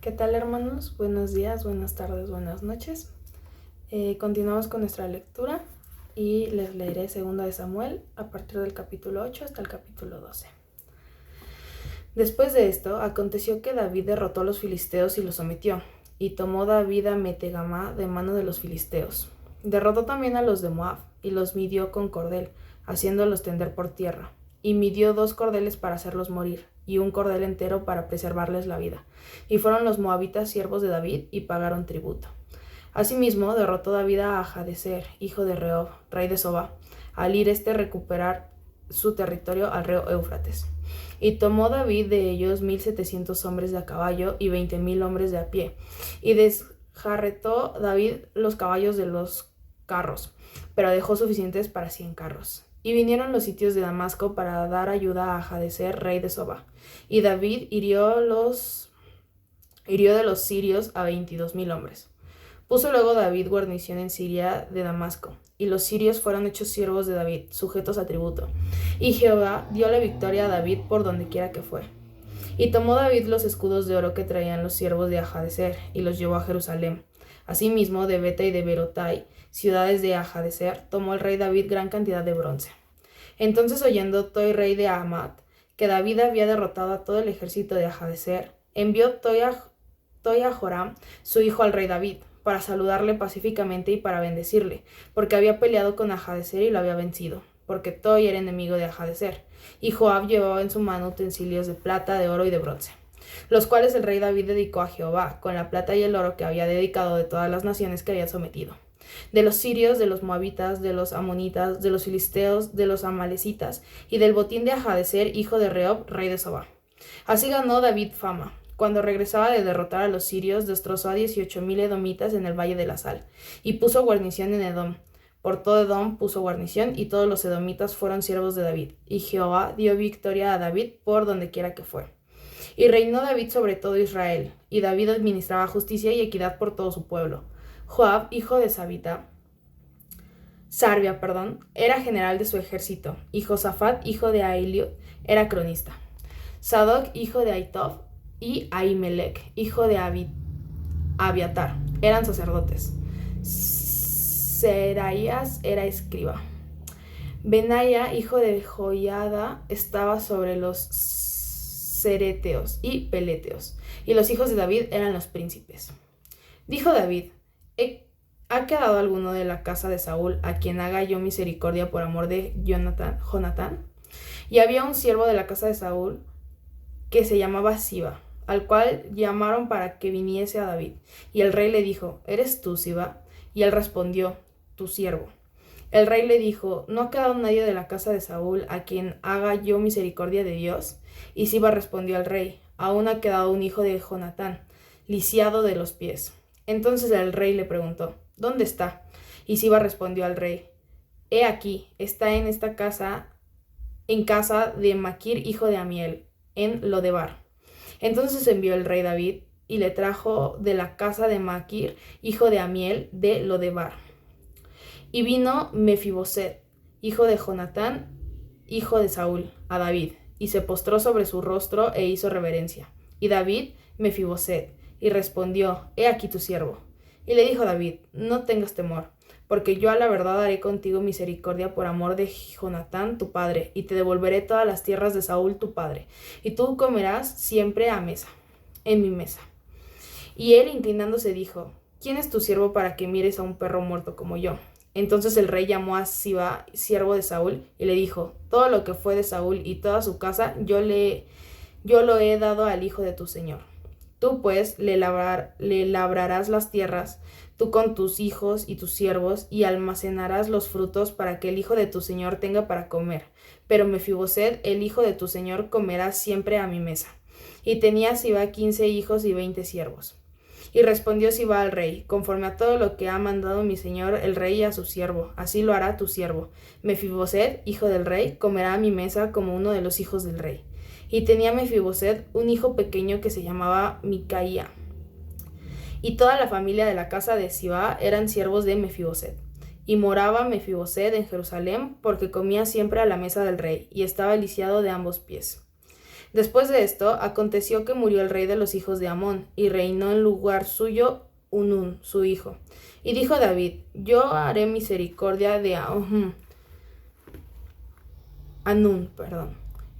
¿Qué tal, hermanos? Buenos días, buenas tardes, buenas noches. Continuamos con nuestra lectura y les leeré 2 de Samuel a partir del capítulo 8 hasta el capítulo 12. Después de esto, aconteció que David derrotó a los filisteos y los sometió, y tomó David a Metegamá de mano de los filisteos. Derrotó también a los de Moab, y los midió con cordel, haciéndolos tender por tierra, y midió 2 cordeles para hacerlos morir, y un cordel entero para preservarles la vida. Y fueron los moabitas siervos de David, y pagaron tributo. Asimismo, derrotó David a Hadadezer, hijo de Rehob, rey de Soba, al ir recuperar su territorio al río Éufrates. Y tomó David de ellos 1,700 hombres de a caballo y 20,000 hombres de a pie, y desjarretó David los caballos de los carros, pero dejó suficientes para 100 carros. Y vinieron los sitios de Damasco para dar ayuda a Hadadezer, rey de Soba, y David hirió de los sirios a 22,000 hombres. Puso luego David guarnición en Siria de Damasco, y los sirios fueron hechos siervos de David, sujetos a tributo. Y Jehová dio la victoria a David por donde quiera que fue. Y tomó David los escudos de oro que traían los siervos de Hadadezer, y los llevó a Jerusalén. Asimismo, de Beta y de Berotai, ciudades de Hadadezer, tomó el rey David gran cantidad de bronce. Entonces, oyendo Toi, rey de Hamat, que David había derrotado a todo el ejército de Hadadezer, envió Toi a Joram, su hijo, al rey David, para saludarle pacíficamente y para bendecirle, porque había peleado con Hadadezer y lo había vencido, porque Toi era enemigo de Hadadezer, y Joab llevaba en su mano utensilios de plata, de oro y de bronce, los cuales el rey David dedicó a Jehová, con la plata y el oro que había dedicado de todas las naciones que había sometido, de los sirios, de los moabitas, de los amonitas, de los filisteos, de los amalecitas, y del botín de Hadadezer, hijo de Rehob, rey de Soba. Así ganó David fama. Cuando regresaba de derrotar a los sirios, destrozó a 18,000 edomitas en el Valle de la Sal, y puso guarnición en Edom. Por todo Edom puso guarnición, y todos los edomitas fueron siervos de David, y Jehová dio victoria a David por donde quiera que fue. Y reinó David sobre todo Israel, y David administraba justicia y equidad por todo su pueblo. Joab, hijo de Sarbia, era general de su ejército, y Josafat, hijo de Ahiliud, era cronista. Sadoc, hijo de Ahitob, y Ahimelech, hijo de Abiatar, eran sacerdotes. Seraías era escriba. Benaya, hijo de Joiada, estaba sobre los cereteos y peleteos, y los hijos de David eran los príncipes. Dijo David: ¿Ha quedado alguno de la casa de Saúl a quien haga yo misericordia por amor de Jonatán? Y había un siervo de la casa de Saúl que se llamaba Siba, al cual llamaron para que viniese a David. Y el rey le dijo: ¿Eres tú, Siba? Y él respondió: Tu siervo. El rey le dijo: ¿No ha quedado nadie de la casa de Saúl a quien haga yo misericordia de Dios? Y Siba respondió al rey: Aún ha quedado un hijo de Jonatán, lisiado de los pies. Entonces el rey le preguntó: ¿Dónde está? Y Siba respondió al rey: He aquí, está en casa de Maquir, hijo de Amiel, en Lodebar. Entonces envió el rey David y le trajo de la casa de Maquir, hijo de Amiel, de Lodebar. Y vino Mefiboset, hijo de Jonatán, hijo de Saúl, a David, y se postró sobre su rostro e hizo reverencia. Y David: Mefiboset. Y respondió: He aquí tu siervo. Y le dijo David: No tengas temor, porque yo a la verdad haré contigo misericordia por amor de Jonatán tu padre, y te devolveré todas las tierras de Saúl tu padre, y tú comerás siempre en mi mesa. Y él, inclinándose, dijo: ¿Quién es tu siervo para que mires a un perro muerto como yo? Entonces el rey llamó a Siba, siervo de Saúl, y le dijo: Todo lo que fue de Saúl y toda su casa yo lo he dado al hijo de tu señor. Tú pues le labrarás las tierras, tú con tus hijos y tus siervos, y almacenarás los frutos para que el hijo de tu señor tenga para comer. Pero Mefiboset, el hijo de tu señor, comerá siempre a mi mesa. Y tenía Siba 15 hijos y 20 siervos. Y respondió Siba al rey: Conforme a todo lo que ha mandado mi señor el rey a su siervo, así lo hará tu siervo. Mefiboset, hijo del rey, comerá a mi mesa como uno de los hijos del rey. Y tenía Mefiboset un hijo pequeño que se llamaba Micaía. Y toda la familia de la casa de Siba eran siervos de Mefiboset. Y moraba Mefiboset en Jerusalén, porque comía siempre a la mesa del rey, y estaba lisiado de ambos pies. Después de esto, aconteció que murió el rey de los hijos de Amón, y reinó en lugar suyo Unún, su hijo. Y dijo David: Yo haré misericordia de Anún,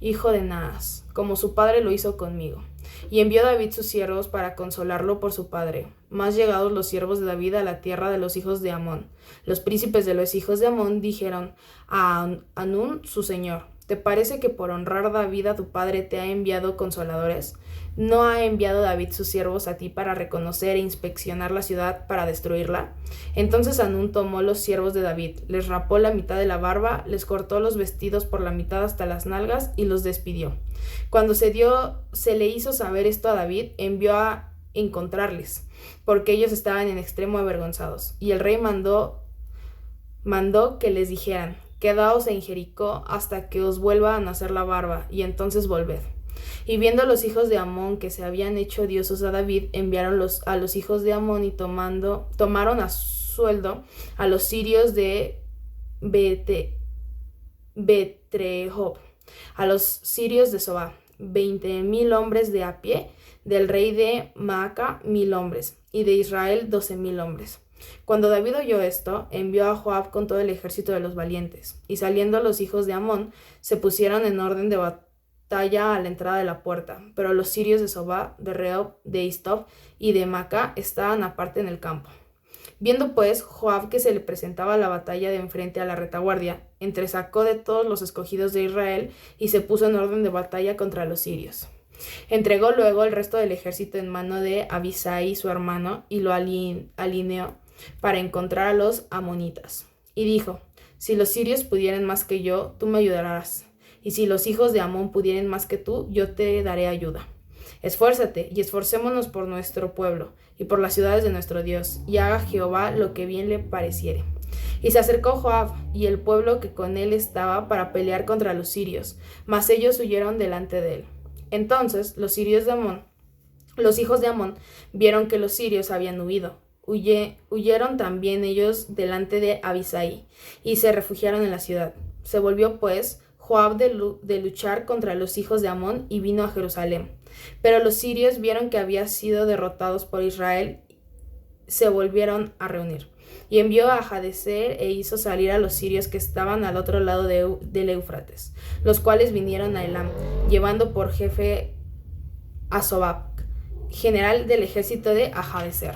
hijo de Naas, como su padre lo hizo conmigo. Y envió David sus siervos para consolarlo por su padre. Más llegados los siervos de David a la tierra de los hijos de Amón, los príncipes de los hijos de Amón dijeron a Anún su señor: ¿Te parece que por honrar David a tu padre te ha enviado consoladores? ¿No ha enviado David sus siervos a ti para reconocer e inspeccionar la ciudad para destruirla? Entonces Anún tomó los siervos de David, les rapó la mitad de la barba, les cortó los vestidos por la mitad hasta las nalgas y los despidió. Cuando se le hizo saber esto a David, envió a encontrarles, porque ellos estaban en extremo avergonzados. Y el rey mandó que les dijeran: Quedaos en Jericó hasta que os vuelva a nacer la barba, y entonces volved. Y viendo los hijos de Amón que se habían hecho odiosos a David, enviaron a los hijos de Amón y tomaron a sueldo a los sirios de Betrejob, a los sirios de Sobá, 20,000 hombres de a pie, del rey de Maaca 1,000 hombres, y de Israel 12,000 hombres. Cuando David oyó esto, envió a Joab con todo el ejército de los valientes, y saliendo los hijos de Amón, se pusieron en orden de batalla a la entrada de la puerta, pero los sirios de Sobá, de Rehob, de Istob y de Maaca estaban aparte en el campo. Viendo pues Joab que se le presentaba la batalla de enfrente a la retaguardia, entresacó de todos los escogidos de Israel y se puso en orden de batalla contra los sirios. Entregó luego el resto del ejército en mano de Abisai su hermano y lo alineó para encontrar a los amonitas. Y dijo: Si los sirios pudieran más que yo, tú me ayudarás. Y si los hijos de Amón pudieren más que tú, yo te daré ayuda. Esfuérzate y esforcémonos por nuestro pueblo y por las ciudades de nuestro Dios, y haga Jehová lo que bien le pareciere. Y se acercó Joab y el pueblo que con él estaba para pelear contra los sirios, mas ellos huyeron delante de él. Entonces los hijos de Amón vieron que los sirios habían huido. Huyeron también ellos delante de Abisai y se refugiaron en la ciudad. Se volvió pues Joab de luchar contra los hijos de Amón y vino a Jerusalén. Pero los sirios vieron que había sido derrotados por Israel, se volvieron a reunir. Y envió a Hadadezer e hizo salir a los sirios que estaban al otro lado del Éufrates, los cuales vinieron a Elam, llevando por jefe a Sobac, general del ejército de Hadadezer.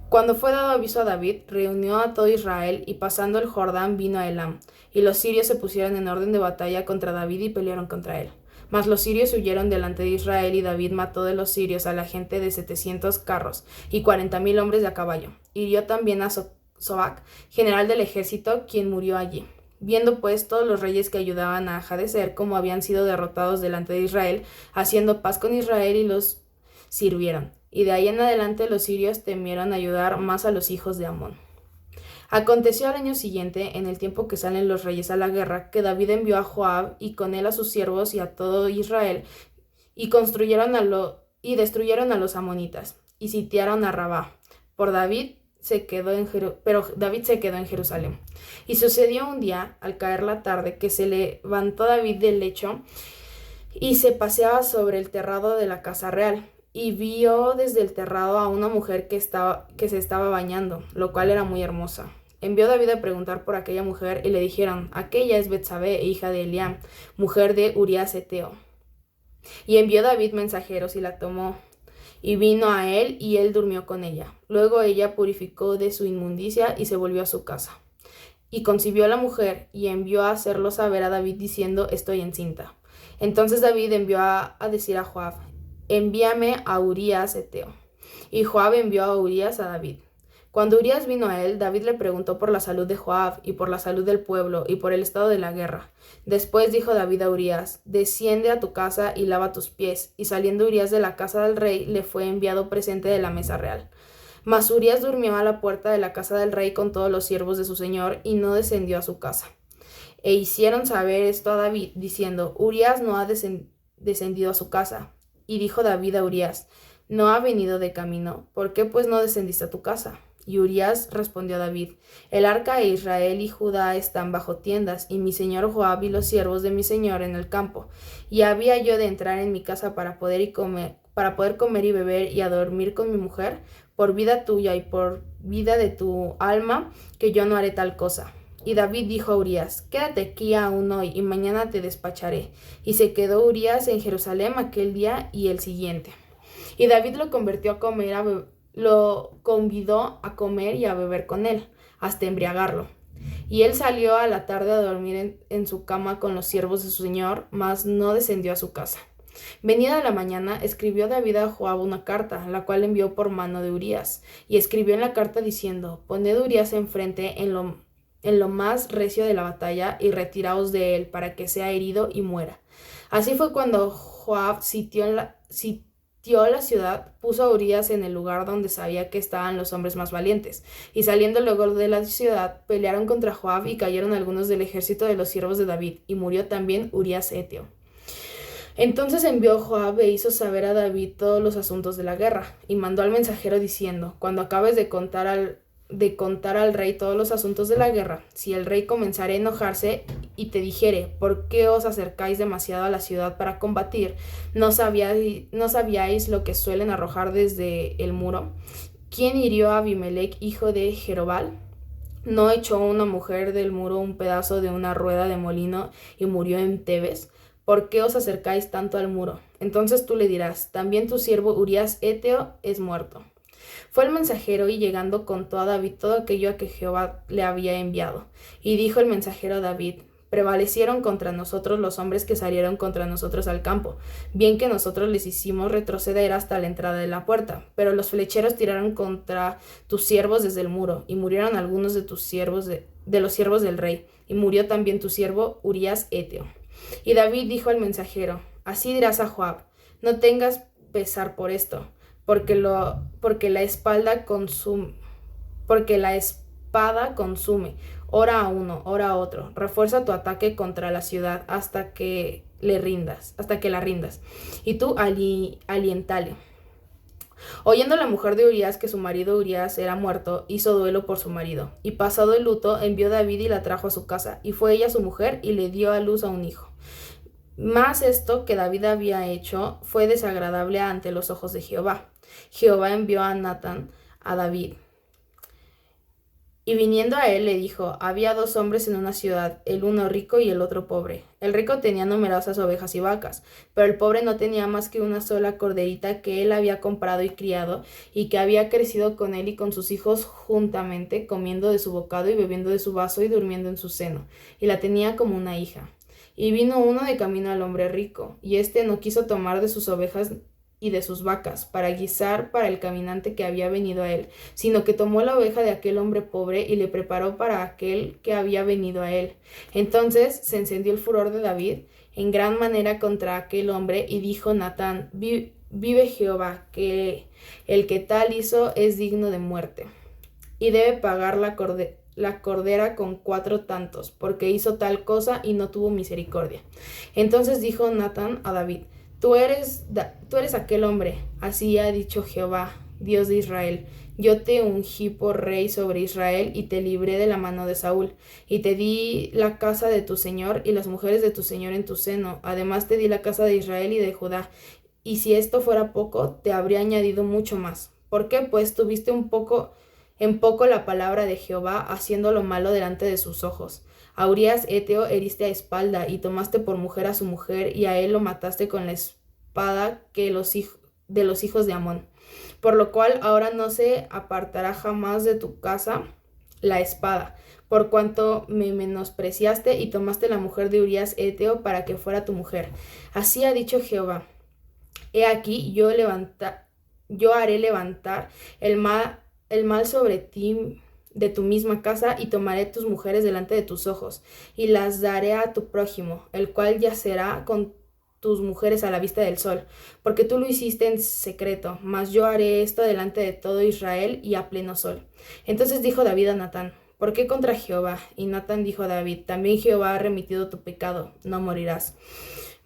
Cuando fue dado aviso a David, reunió a todo Israel y pasando el Jordán vino a Elam. Y los sirios se pusieron en orden de batalla contra David y pelearon contra él. Mas los sirios huyeron delante de Israel y David mató de los sirios a la gente de 700 carros y 40,000 hombres de a caballo. Hirió también a Sobac, general del ejército, quien murió allí. Viendo pues todos los reyes que ayudaban a Hadadezer como habían sido derrotados delante de Israel, haciendo paz con Israel y los sirvieron. Y de ahí en adelante los sirios temieron ayudar más a los hijos de Amón. Aconteció al año siguiente, en el tiempo que salen los reyes a la guerra, que David envió a Joab y con él a sus siervos y a todo Israel, y destruyeron a los amonitas, y sitiaron a Rabá. Pero David se quedó en Jerusalén. Y sucedió un día, al caer la tarde, que se levantó David del lecho y se paseaba sobre el terrado de la casa real. Y vio desde el terrado a una mujer que se estaba bañando, lo cual era muy hermosa. Envió David a preguntar por aquella mujer y le dijeron: aquella es Betsabé, hija de Eliam, mujer de Urías Heteo. Y envió David mensajeros y la tomó, y vino a él, y él durmió con ella. Luego ella purificó de su inmundicia y se volvió a su casa. Y concibió la mujer, y envió a hacerlo saber a David diciendo: estoy encinta. Entonces David envió a decir a Joab: envíame a Urías Heteo. Y Joab envió a Urías a David. Cuando Urías vino a él, David le preguntó por la salud de Joab y por la salud del pueblo y por el estado de la guerra. Después dijo David a Urías: desciende a tu casa y lava tus pies. Y saliendo Urías de la casa del rey, le fue enviado presente de la mesa real. Mas Urías durmió a la puerta de la casa del rey con todos los siervos de su señor y no descendió a su casa. E hicieron saber esto a David, diciendo: Urías no ha descendido a su casa. Y dijo David a Urías: ¿no ha venido de camino? ¿Por qué pues no descendiste a tu casa? Y Urías respondió a David: El arca de Israel y Judá están bajo tiendas, y mi señor Joab y los siervos de mi señor en el campo. Y había yo de entrar en mi casa para poder comer y beber y a dormir con mi mujer, por vida tuya y por vida de tu alma, que yo no haré tal cosa. Y David dijo a Urías: Quédate aquí aún hoy, y mañana te despacharé. Y se quedó Urías en Jerusalén aquel día y el siguiente. Y David lo convidó a comer y a beber con él, hasta embriagarlo. Y él salió a la tarde a dormir en su cama con los siervos de su señor, mas no descendió a su casa. Venida la mañana, escribió David a Joab una carta, la cual envió por mano de Urías, y escribió en la carta diciendo: Poned Urías enfrente en lo más recio de la batalla, y retiraos de él, para que sea herido y muera. Así fue cuando Joab sitió la ciudad, puso a Urías en el lugar donde sabía que estaban los hombres más valientes, y saliendo luego de la ciudad, pelearon contra Joab y cayeron algunos del ejército de los siervos de David, y murió también Urías heteo. Entonces envió Joab e hizo saber a David todos los asuntos de la guerra, y mandó al mensajero diciendo: Cuando acabes de contar al rey todos los asuntos de la guerra, si el rey comenzare a enojarse y te dijere: ¿Por qué os acercáis demasiado a la ciudad para combatir? ¿No sabíais lo que suelen arrojar desde el muro? ¿Quién hirió a Abimelech, hijo de Jerobal? ¿No echó una mujer del muro un pedazo de una rueda de molino y murió en Tebes? ¿Por qué os acercáis tanto al muro? Entonces tú le dirás: También tu siervo Urías heteo es muerto. Fue el mensajero, y llegando contó a David todo aquello a que Jehová le había enviado. Y dijo el mensajero a David: Prevalecieron contra nosotros los hombres que salieron contra nosotros al campo, bien que nosotros les hicimos retroceder hasta la entrada de la puerta. Pero los flecheros tiraron contra tus siervos desde el muro, y murieron algunos de tus siervos de los siervos del rey, y murió también tu siervo Urías heteo. Y David dijo al mensajero: Así dirás a Joab: No tengas pesar por esto, porque la espada consume, ora a uno, ora a otro. Refuerza tu ataque contra la ciudad hasta que la rindas. Y tú aliéntale. Oyendo la mujer de Urías que su marido Urías era muerto, hizo duelo por su marido, y pasado el luto, envió David y la trajo a su casa, y fue ella su mujer, y le dio a luz a un hijo. Mas esto que David había hecho fue desagradable ante los ojos de Jehová. Jehová envió a Natán a David, y viniendo a él le dijo: Había 2 hombres en una ciudad, el uno rico y el otro pobre. El rico tenía numerosas ovejas y vacas, pero el pobre no tenía más que una sola corderita que él había comprado y criado, y que había crecido con él y con sus hijos juntamente, comiendo de su bocado y bebiendo de su vaso y durmiendo en su seno, y la tenía como una hija. Y vino uno de camino al hombre rico, y éste no quiso tomar de sus ovejas y de sus vacas para guisar para el caminante que había venido a él, sino que tomó la oveja de aquel hombre pobre y le preparó para aquel que había venido a él. Entonces se encendió el furor de David en gran manera contra aquel hombre, y dijo Natán: Vive Jehová, que el que tal hizo es digno de muerte, y debe pagar la cordera con 4 tantos, porque hizo tal cosa y no tuvo misericordia. Entonces dijo Natán a David: Tú eres aquel hombre. Así ha dicho Jehová, Dios de Israel: Yo te ungí por rey sobre Israel, y te libré de la mano de Saúl, y te di la casa de tu señor y las mujeres de tu señor en tu seno. Además te di la casa de Israel y de Judá, y si esto fuera poco, te habría añadido mucho más. ¿Por qué, pues, tuviste en poco la palabra de Jehová, haciendo lo malo delante de sus ojos? A Urías heteo heriste a espalda, y tomaste por mujer a su mujer, y a él lo mataste con la espada de los hijos de Amón. Por lo cual ahora no se apartará jamás de tu casa la espada, por cuanto me menospreciaste y tomaste la mujer de Urías heteo para que fuera tu mujer. Así ha dicho Jehová: He aquí, yo haré levantar el mal sobre ti de tu misma casa, y tomaré tus mujeres delante de tus ojos, y las daré a tu prójimo, el cual yacerá con tus mujeres a la vista del sol, porque tú lo hiciste en secreto, mas yo haré esto delante de todo Israel y a pleno sol. Entonces dijo David a Natán: ¿Por qué contra Jehová? Y Natán dijo a David: También Jehová ha remitido tu pecado, no morirás.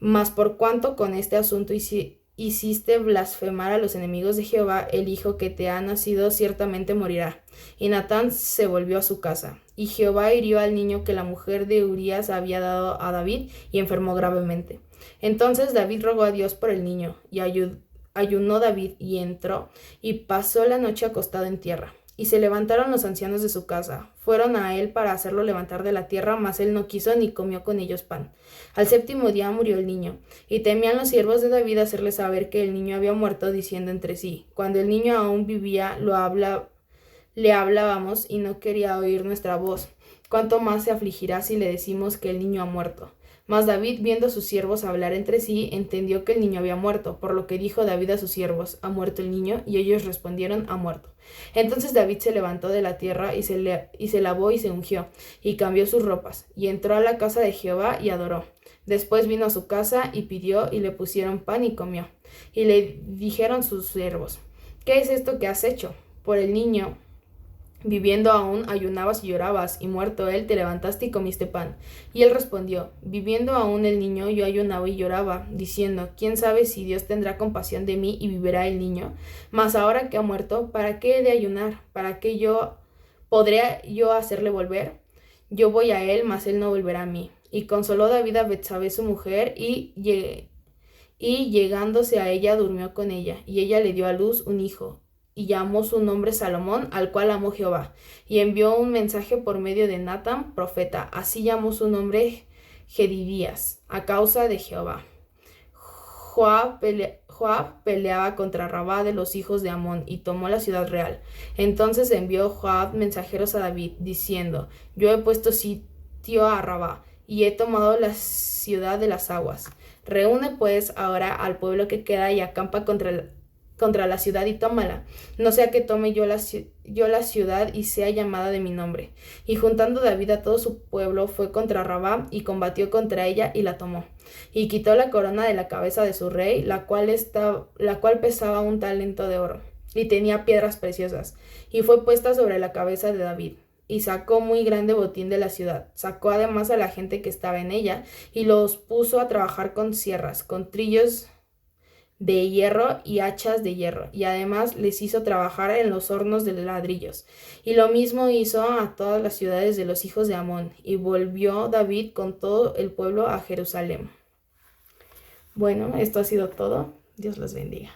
Mas por cuanto con este asunto hiciste blasfemar a los enemigos de Jehová, el hijo que te ha nacido ciertamente morirá. Y Natán se volvió a su casa. Y Jehová hirió al niño que la mujer de Urías había dado a David y enfermó gravemente. Entonces David rogó a Dios por el niño, y ayunó David y entró y pasó la noche acostado en tierra. Y se levantaron los ancianos de su casa, fueron a él para hacerlo levantar de la tierra, mas él no quiso ni comió con ellos pan. Al séptimo día murió el niño, y temían los siervos de David hacerle saber que el niño había muerto, diciendo entre sí: cuando el niño aún vivía, le hablábamos y no quería oír nuestra voz. ¿Cuánto más se afligirá si le decimos que el niño ha muerto? Mas David, viendo a sus siervos hablar entre sí, entendió que el niño había muerto, por lo que dijo David a sus siervos: ¿ha muerto el niño? Y ellos respondieron: ha muerto. Entonces David se levantó de la tierra y se lavó y se ungió, y cambió sus ropas, y entró a la casa de Jehová y adoró. Después vino a su casa y pidió, y le pusieron pan y comió. Y le dijeron sus siervos: ¿qué es esto que has hecho? Por el niño viviendo aún ayunabas y llorabas, y muerto él te levantaste y comiste pan. Y él respondió: viviendo aún el niño yo ayunaba y lloraba, diciendo: ¿quién sabe si Dios tendrá compasión de mí y vivirá el niño? Mas ahora que ha muerto, ¿para qué he de ayunar? ¿Para qué podré yo hacerle volver? Yo voy a él, mas él no volverá a mí. Y consoló David a Betsabé su mujer, y llegándose a ella durmió con ella, y ella le dio a luz un hijo, y llamó su nombre Salomón, al cual amó Jehová, y envió un mensaje por medio de Natán, profeta. Así llamó su nombre Jedidías, a causa de Jehová. Joab peleaba contra Rabá de los hijos de Amón, y tomó la ciudad real. Entonces envió Joab mensajeros a David, diciendo: yo he puesto sitio a Rabá, y he tomado la ciudad de las aguas. Reúne pues ahora al pueblo que queda y acampa contra la ciudad y tómala, no sea que tome yo la ciudad y sea llamada de mi nombre. Y juntando David a todo su pueblo, fue contra Rabá y combatió contra ella y la tomó. Y quitó la corona de la cabeza de su rey, la cual pesaba 1 talento de oro, y tenía piedras preciosas, y fue puesta sobre la cabeza de David. Y sacó muy grande botín de la ciudad. Sacó además a la gente que estaba en ella, y los puso a trabajar con sierras, con trillos de hierro y hachas de hierro, y además les hizo trabajar en los hornos de ladrillos. Y lo mismo hizo a todas las ciudades de los hijos de Amón, y volvió David con todo el pueblo a Jerusalén. Bueno, esto ha sido todo. Dios los bendiga.